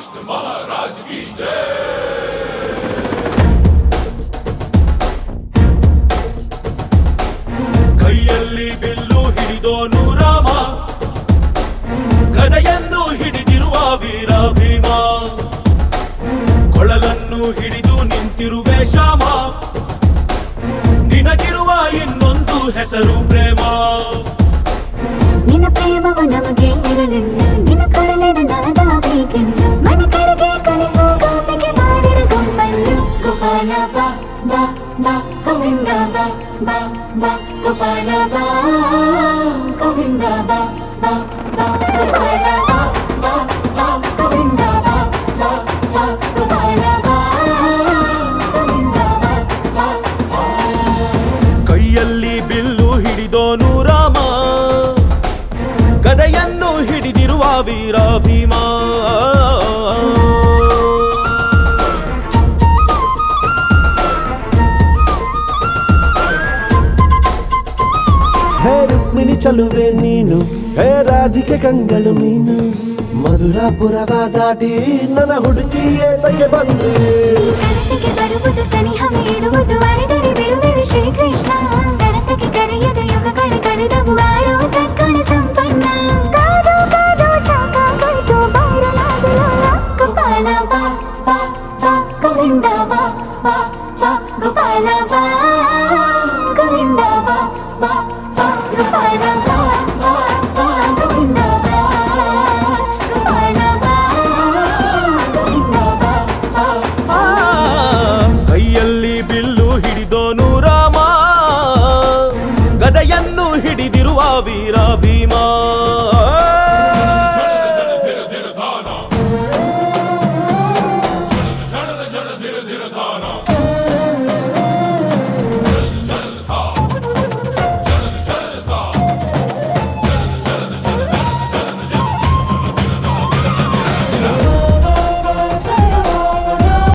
कृष्ण महाराज की जय। ಕೈಯಲ್ಲಿ ಬಿಲ್ಲು ಹಿಡಿದೋನು ರಾಮ, ಗದೆಯನ್ನು ಹಿಡಿದಿರುವ ವೀರ ಭೀಮ, ಕೊಳಲನ್ನು ಹಿಡಿದು ನಿಂತಿರುವೆ ಶ್ಯಾಮ, ನಿನಗಿರುವ ಇನ್ನೊಂದು ಹೆಸರು ಪ್ರೇಮ. ನಿನ್ನ ಪ್ರೇಮವು ನಮಗೆ ಇರಲಿಲ್ಲ, ನಿನ್ನ ಕೊಡಲಿನ ನಾದಾಬೇಕೆಂದು ಮನೆ ಕಡೆಗೆ ಕಲಿಸೋ ಗೋಪಿಗೆ ಮಾಡಿರ ಗೊಂಬನ್ನು. ಗೋಪಾಲ ಬಾ ಬಾ ಬಾ ಗೋವಿಂದ ಬಾ ಬಾ ಬಾ ಗೋಪಾಲ ಬಾ ಗೋವಿಂದ ಬಾ ಬಾ ಬಾ ಗೋಪಾಲ ಬಾ ಬಾ ಬಾ ಗೋವಿಂದ ಬಾ ಬಾ ಬಾ ಗೋಪಾಲ ಬಾ ಗೋವಿಂದ ಬಾ ಬಾ ಬಾ. ಕೈಯಲ್ಲಿ ಬಿಲ್ಲು ಹಿಡಿದೋನು ರಾಮ, ಗದೆಯನ್ನು ಹಿಡಿದಿರುವ ವೀರ ಭೀಮ. ಹೇ ರುಕ್ಮಿಣಿ ಚಲುವೆ ನೀನು, ಹೇ ರಾಧಿಕೆ ಕಂಗಳು ಮೀನು, ಮಧುರಾಪುರವ ದಾಟಿ ನನ್ನ ಹುಡುಕಿ ಏತಕ್ಕೆ ಬಂದ್ರೆ. ಈ ಕನಸಿಗೆ ಬರುವುದು ಸನಿಹ ಇರುವುದು ಅರೆದರೆ ಬಿಡುವೆನು ಶ್ರೀಕೃಷ್ಣ. ಸರಸಕ್ಕೆ ಕರೆಯದ ಯುಗಗಳ ಕಳೆದವು ಆರೋ ಸದ್ಗುಣ ಸಂಪನ್ನ. ಕಾದು ಕಾದು ಸಾಕಾಗೋಯ್ತು ಬಾರಲಾಗಲು. ಗೋಪಾಲ ಬಾ ಬಾ ಬಾ ಗೋವಿಂದ ಬಾ ಬಾ ಬಾ ಗೋಪಾಲ ಬಾ ಗೋವಿಂದ ಬಾ ಬಾ ಬಾ ಗೋಪಾಲ ಬಾ ಬಾ ಬಾ ಗೋವಿಂದ ಬಾ ಗೋಪಾಲ ಬಾ ಗೋವಿಂದ ಬಾ ಬಾ ಬಾ. ಕೈಯಲ್ಲಿ ಬಿಲ್ಲು ಹಿಡಿದೋನು ರಾಮ, ಗದೆಯನ್ನು ಹಿಡಿದಿರುವ ವೀರ ಭೀಮ.